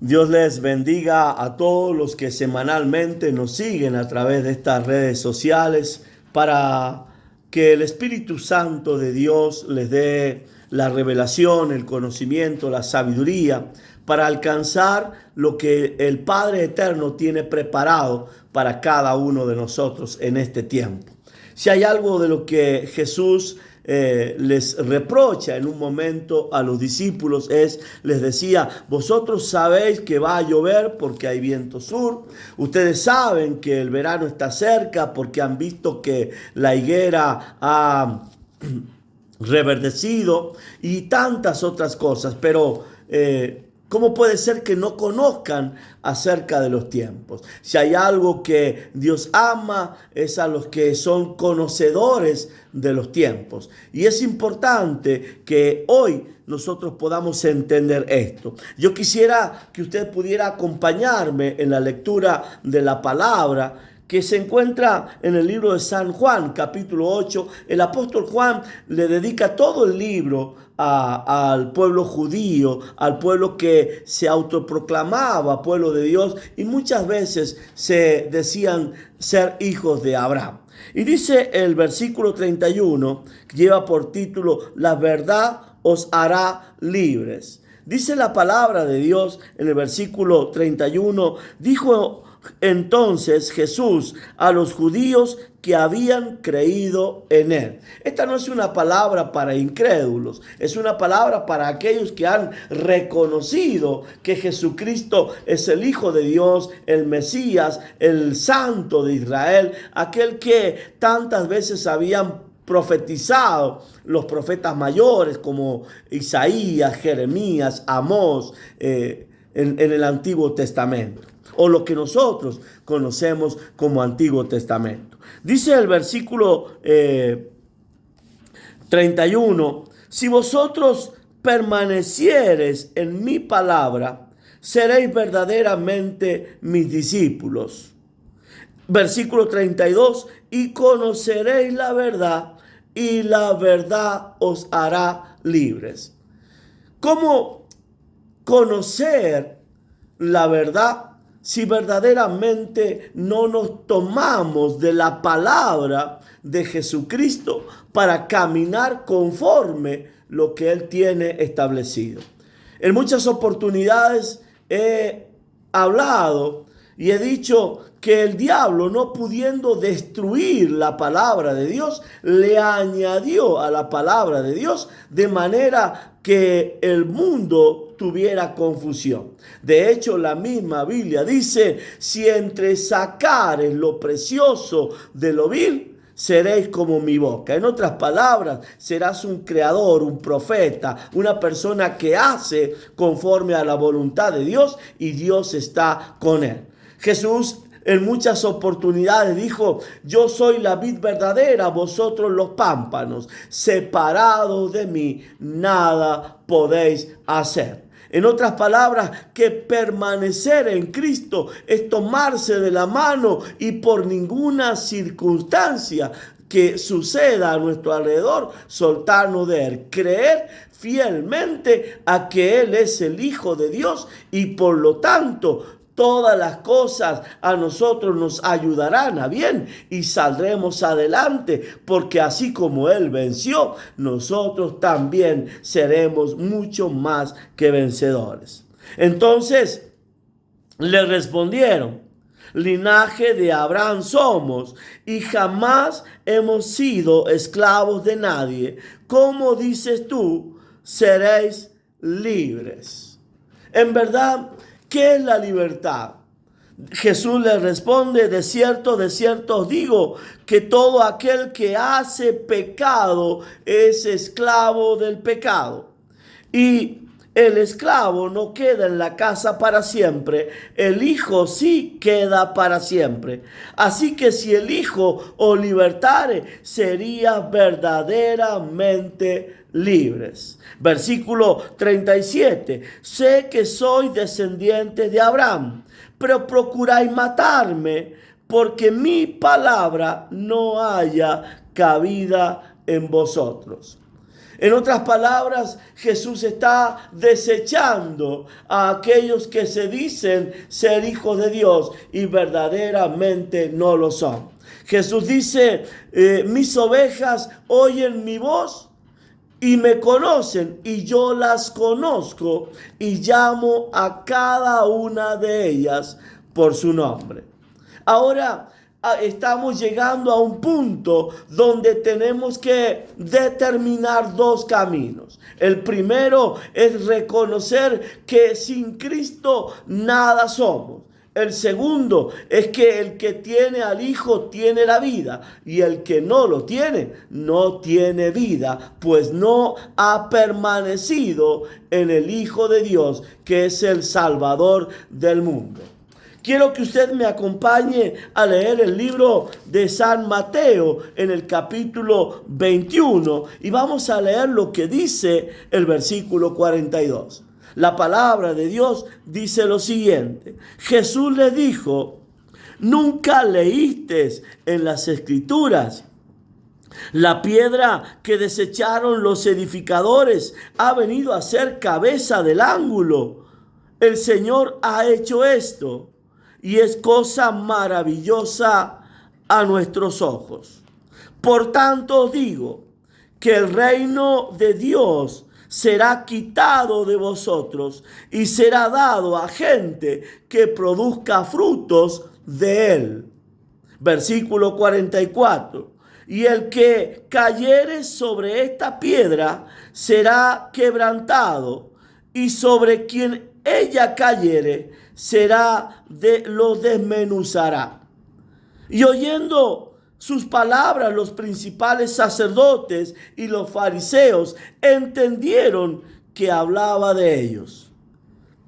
Dios les bendiga a todos los que semanalmente nos siguen a través de estas redes sociales para que el Espíritu Santo de Dios les dé la revelación, el conocimiento, la sabiduría para alcanzar lo que el Padre Eterno tiene preparado para cada uno de nosotros en este tiempo. Si hay algo de lo que Jesús les reprocha en un momento a los discípulos, les decía: vosotros sabéis que va a llover porque hay viento sur, ustedes saben que el verano está cerca porque han visto que la higuera ha reverdecido y tantas otras cosas, pero ¿cómo puede ser que no conozcan acerca de los tiempos? Si hay algo que Dios ama, es a los que son conocedores de los tiempos. Y es importante que hoy nosotros podamos entender esto. Yo quisiera que usted pudiera acompañarme en la lectura de la palabra que se encuentra en el libro de San Juan, capítulo 8. El apóstol Juan le dedica todo el libro al pueblo judío, al pueblo que se autoproclamaba pueblo de Dios y muchas veces se decían ser hijos de Abraham. Y dice el versículo 31, que lleva por título: la verdad os hará libres. Dice la palabra de Dios en el versículo 31, dijo entonces Jesús a los judíos que habían creído en él. Esta no es una palabra para incrédulos, es una palabra para aquellos que han reconocido que Jesucristo es el Hijo de Dios, el Mesías, el Santo de Israel, aquel que tantas veces habían profetizado los profetas mayores como Isaías, Jeremías, Amós, en el Antiguo Testamento, o lo que nosotros conocemos como Antiguo Testamento. Dice el versículo 31, si vosotros permaneciereis en mi palabra, seréis verdaderamente mis discípulos. Versículo 32, y conoceréis la verdad, y la verdad os hará libres. ¿Cómo conocer la verdad si verdaderamente no nos tomamos de la palabra de Jesucristo para caminar conforme lo que Él tiene establecido? En muchas oportunidades he hablado y he dicho que el diablo, no pudiendo destruir la palabra de Dios, le añadió a la palabra de Dios de manera que el mundo tuviera confusión. De hecho, la misma Biblia dice: si entre sacares lo precioso de lo vil, seréis como mi boca. En otras palabras, serás un creador, un profeta, una persona que hace conforme a la voluntad de Dios y Dios está con él. Jesús en muchas oportunidades dijo: yo soy la vid verdadera, vosotros los pámpanos, separados de mí nada podéis hacer. En otras palabras, que permanecer en Cristo es tomarse de la mano y por ninguna circunstancia que suceda a nuestro alrededor, soltarnos de Él, creer fielmente a que Él es el Hijo de Dios y por lo tanto todas las cosas a nosotros nos ayudarán a bien y saldremos adelante, porque así como Él venció, nosotros también seremos mucho más que vencedores. Entonces le respondieron: linaje de Abraham somos y jamás hemos sido esclavos de nadie. ¿Cómo dices tú, seréis libres? En verdad, ¿qué es la libertad? Jesús le responde: de cierto os digo, que todo aquel que hace pecado es esclavo del pecado. Y el esclavo no queda en la casa para siempre, el Hijo sí queda para siempre. Así que si el Hijo os libertare, serías verdaderamente libres. Versículo 37. Sé que sois descendientes de Abraham, pero procuráis matarme, porque mi palabra no haya cabida en vosotros. En otras palabras, Jesús está desechando a aquellos que se dicen ser hijos de Dios y verdaderamente no lo son. Jesús dice, mis ovejas oyen mi voz y me conocen, y yo las conozco y llamo a cada una de ellas por su nombre. Ahora estamos llegando a un punto donde tenemos que determinar dos caminos. El primero es reconocer que sin Cristo nada somos. El segundo es que el que tiene al Hijo tiene la vida, y el que no lo tiene, no tiene vida, pues no ha permanecido en el Hijo de Dios, que es el Salvador del mundo. Quiero que usted me acompañe a leer el libro de San Mateo en el capítulo 21, y vamos a leer lo que dice el versículo 42. La palabra de Dios dice lo siguiente: Jesús le dijo, ¿nunca leíste en las Escrituras? La piedra que desecharon los edificadores ha venido a ser cabeza del ángulo. El Señor ha hecho esto, y es cosa maravillosa a nuestros ojos. Por tanto os digo que el reino de Dios será quitado de vosotros y será dado a gente que produzca frutos de él. Versículo 44. Y el que cayere sobre esta piedra será quebrantado, y sobre quien ella cayere lo desmenuzará. Y oyendo sus palabras, los principales sacerdotes y los fariseos entendieron que hablaba de ellos.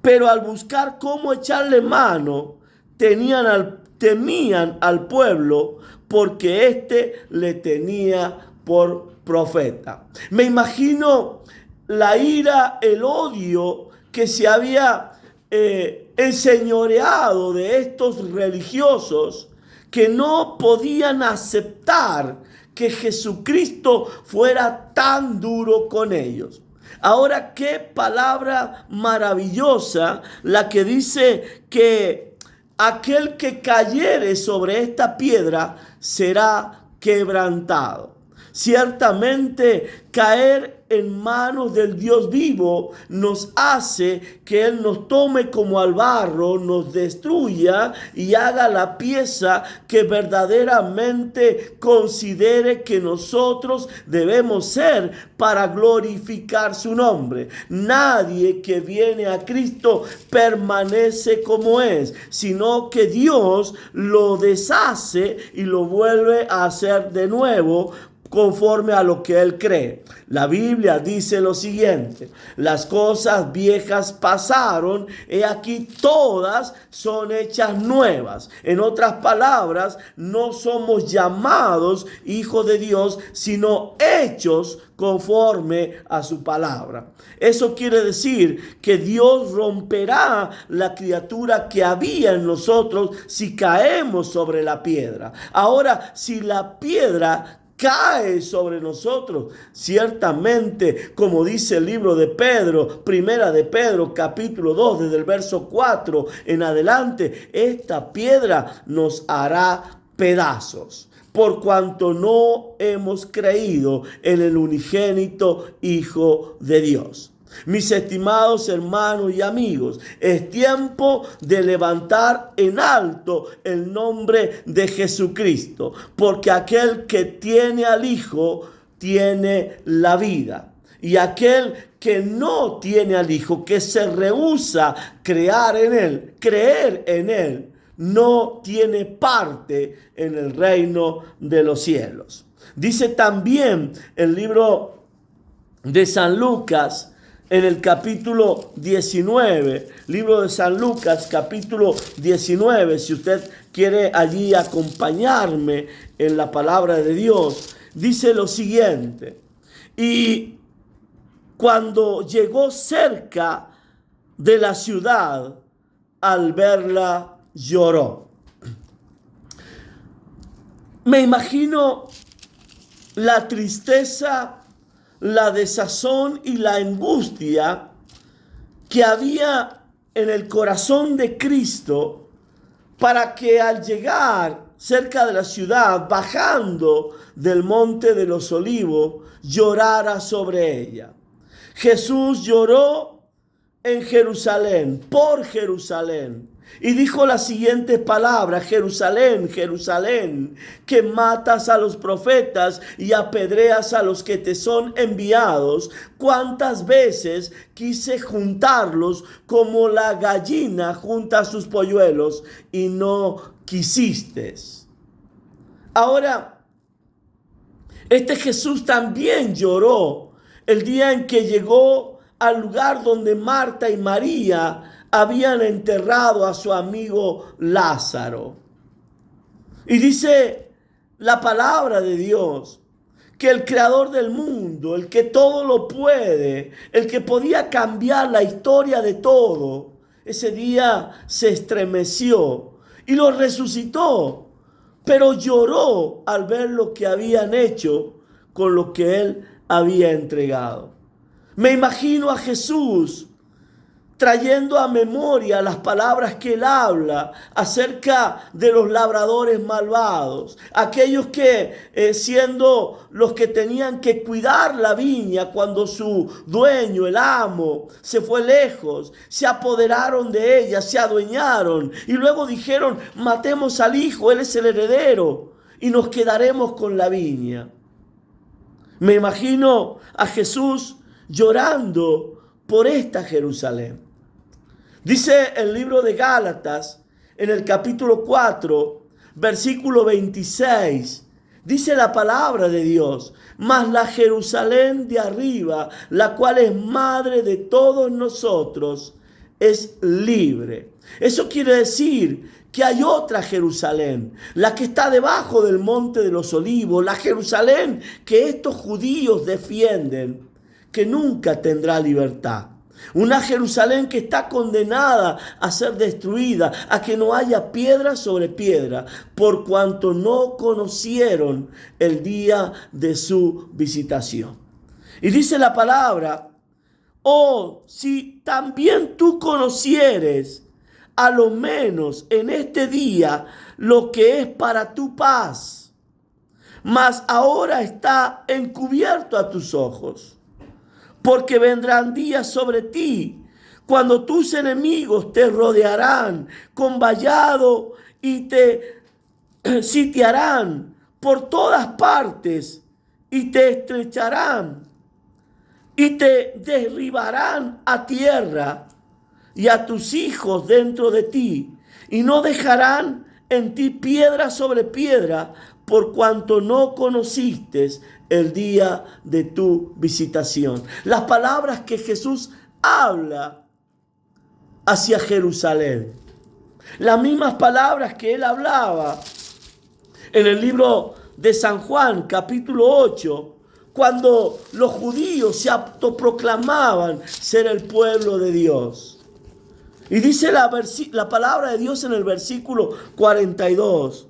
Pero al buscar cómo echarle mano, temían al pueblo, porque éste le tenía por profeta. Me imagino la ira, el odio que se había enseñoreado de estos religiosos, que no podían aceptar que Jesucristo fuera tan duro con ellos. Ahora, qué palabra maravillosa la que dice que aquel que cayere sobre esta piedra será quebrantado. Ciertamente, caer en manos del Dios vivo nos hace que Él nos tome como al barro, nos destruya y haga la pieza que verdaderamente considere que nosotros debemos ser para glorificar su nombre. Nadie que viene a Cristo permanece como es, sino que Dios lo deshace y lo vuelve a hacer de nuevo, conforme a lo que él cree. La Biblia dice lo siguiente: las cosas viejas pasaron, he aquí todas son hechas nuevas. En otras palabras, no somos llamados hijos de Dios, sino hechos conforme a su palabra. Eso quiere decir que Dios romperá la criatura que había en nosotros si caemos sobre la piedra. Ahora, si la piedra cae sobre nosotros, ciertamente, como dice el libro de Pedro, primera de Pedro, capítulo 2, desde el verso 4 en adelante, esta piedra nos hará pedazos, por cuanto no hemos creído en el unigénito Hijo de Dios. Mis estimados hermanos y amigos, es tiempo de levantar en alto el nombre de Jesucristo, porque aquel que tiene al Hijo tiene la vida. Y aquel que no tiene al Hijo, que se rehúsa creer en Él, no tiene parte en el reino de los cielos. Dice también el libro de San Lucas, en el capítulo 19, libro de San Lucas, capítulo 19, si usted quiere allí acompañarme en la palabra de Dios, dice lo siguiente: y cuando llegó cerca de la ciudad, al verla lloró. Me imagino la tristeza la desazón y la angustia que había en el corazón de Cristo, para que al llegar cerca de la ciudad, bajando del monte de los olivos, llorara sobre ella. Jesús lloró en Jerusalén, por Jerusalén, y dijo las siguientes palabras: Jerusalén, Jerusalén, que matas a los profetas y apedreas a los que te son enviados. ¿Cuántas veces quise juntarlos como la gallina junta sus polluelos y no quisiste? Ahora, este Jesús también lloró el día en que llegó al lugar donde Marta y María habían enterrado a su amigo Lázaro. Y dice la palabra de Dios que el creador del mundo, el que todo lo puede, el que podía cambiar la historia de todo, ese día se estremeció y lo resucitó, pero lloró al ver lo que habían hecho con lo que él había entregado. Me imagino a Jesús trayendo a memoria las palabras que él habla acerca de los labradores malvados, aquellos que siendo los que tenían que cuidar la viña cuando su dueño, el amo, se fue lejos, se apoderaron de ella, se adueñaron y luego dijeron: matemos al hijo, él es el heredero y nos quedaremos con la viña. Me imagino a Jesús llorando por esta Jerusalén. Dice el libro de Gálatas, en el capítulo 4, versículo 26, dice la palabra de Dios: mas la Jerusalén de arriba, la cual es madre de todos nosotros, es libre. Eso quiere decir que hay otra Jerusalén, la que está debajo del monte de los olivos, la Jerusalén que estos judíos defienden, que nunca tendrá libertad. Una Jerusalén que está condenada a ser destruida, a que no haya piedra sobre piedra, por cuanto no conocieron el día de su visitación. Y dice la palabra: oh, si también tú conocieres, a lo menos en este día, lo que es para tu paz, mas ahora está encubierto a tus ojos. Porque vendrán días sobre ti cuando tus enemigos te rodearán con vallado y te sitiarán por todas partes y te estrecharán y te derribarán a tierra y a tus hijos dentro de ti, y no dejarán en ti piedra sobre piedra, por cuanto no conociste el día de tu visitación. Las palabras que Jesús habla hacia Jerusalén, las mismas palabras que él hablaba en el libro de San Juan, capítulo 8, cuando los judíos se autoproclamaban ser el pueblo de Dios. Y dice la palabra de Dios en el versículo 42.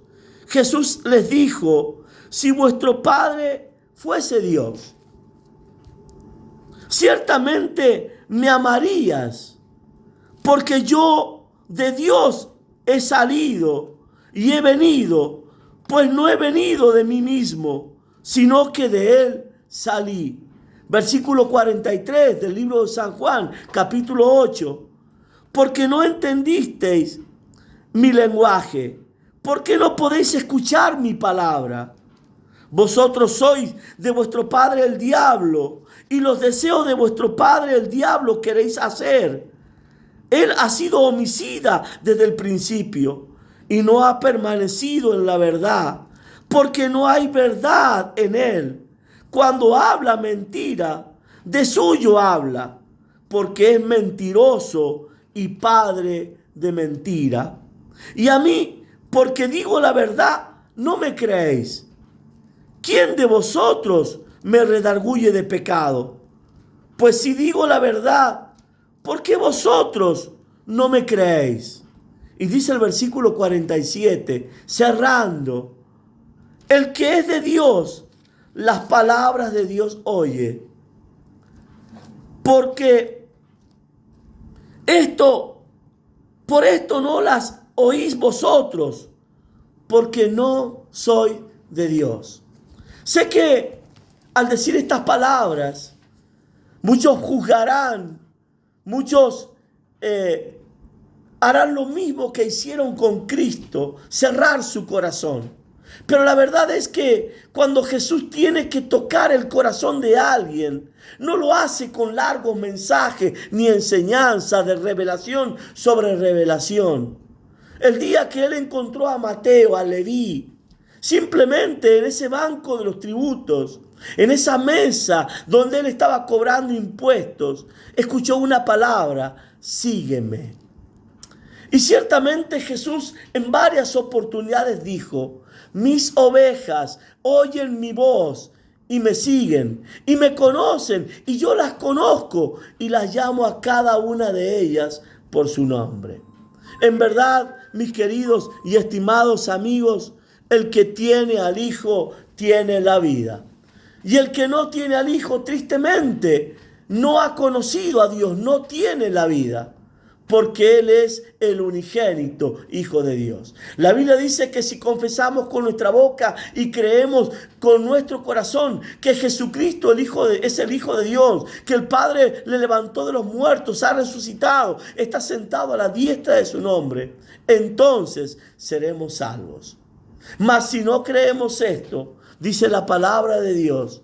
Jesús les dijo: si vuestro Padre fuese Dios, ciertamente me amarías, porque yo de Dios he salido y he venido, pues no he venido de mí mismo, sino que de Él salí. Versículo 43 del libro de San Juan, capítulo 8. Porque no entendisteis mi lenguaje, ¿por qué no podéis escuchar mi palabra? Vosotros sois de vuestro padre el diablo, y los deseos de vuestro padre el diablo queréis hacer. Él ha sido homicida desde el principio y no ha permanecido en la verdad, porque no hay verdad en él. Cuando habla mentira, de suyo habla, porque es mentiroso y padre de mentira. Y a mí, porque digo la verdad, no me creéis. ¿Quién de vosotros me redarguye de pecado? Pues si digo la verdad, ¿por qué vosotros no me creéis? Y dice el versículo 47, cerrando: el que es de Dios, las palabras de Dios oye. Porque por esto no las oís vosotros, porque no soy de Dios. Sé que al decir estas palabras, muchos juzgarán, muchos harán lo mismo que hicieron con Cristo, cerrar su corazón. Pero la verdad es que cuando Jesús tiene que tocar el corazón de alguien, no lo hace con largos mensajes ni enseñanzas de revelación sobre revelación. El día que él encontró a Mateo, a Leví, simplemente en ese banco de los tributos, en esa mesa donde él estaba cobrando impuestos, escuchó una palabra: sígueme. Y ciertamente Jesús en varias oportunidades dijo: mis ovejas oyen mi voz y me siguen y me conocen, y yo las conozco y las llamo a cada una de ellas por su nombre. En verdad, mis queridos y estimados amigos, el que tiene al Hijo tiene la vida. Y el que no tiene al Hijo, tristemente, no ha conocido a Dios, no tiene la vida, porque Él es el unigénito Hijo de Dios. La Biblia dice que si confesamos con nuestra boca y creemos con nuestro corazón que Jesucristo es el Hijo de Dios, que el Padre le levantó de los muertos, ha resucitado, está sentado a la diestra de su nombre, entonces seremos salvos. Mas si no creemos esto, dice la palabra de Dios,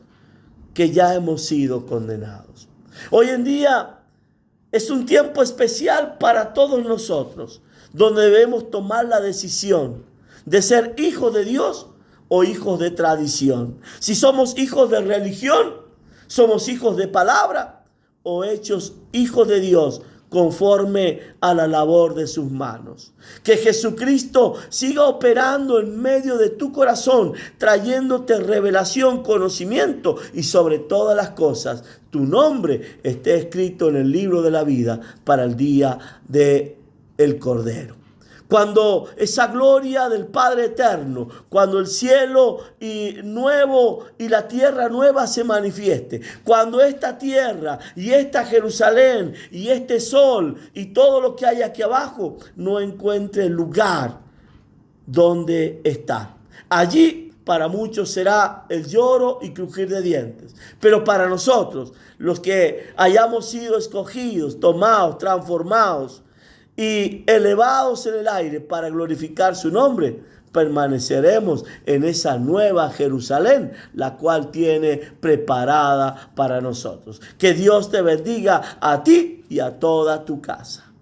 que ya hemos sido condenados. Hoy en día es un tiempo especial para todos nosotros, donde debemos tomar la decisión de ser hijos de Dios o hijos de tradición. Si somos hijos de religión, somos hijos de palabra o hechos hijos de Dios conforme a la labor de sus manos. Que Jesucristo siga operando en medio de tu corazón, trayéndote revelación, conocimiento y sobre todas las cosas, tu nombre esté escrito en el libro de la vida para el día del Cordero. Cuando esa gloria del Padre eterno, cuando el cielo nuevo y la tierra nueva se manifieste, cuando esta tierra y esta Jerusalén y este sol y todo lo que hay aquí abajo no encuentre lugar donde estar. Allí para muchos será el lloro y crujir de dientes, pero para nosotros, los que hayamos sido escogidos, tomados, transformados y elevados en el aire para glorificar su nombre, permaneceremos en esa nueva Jerusalén, la cual tiene preparada para nosotros. Que Dios te bendiga a ti y a toda tu casa.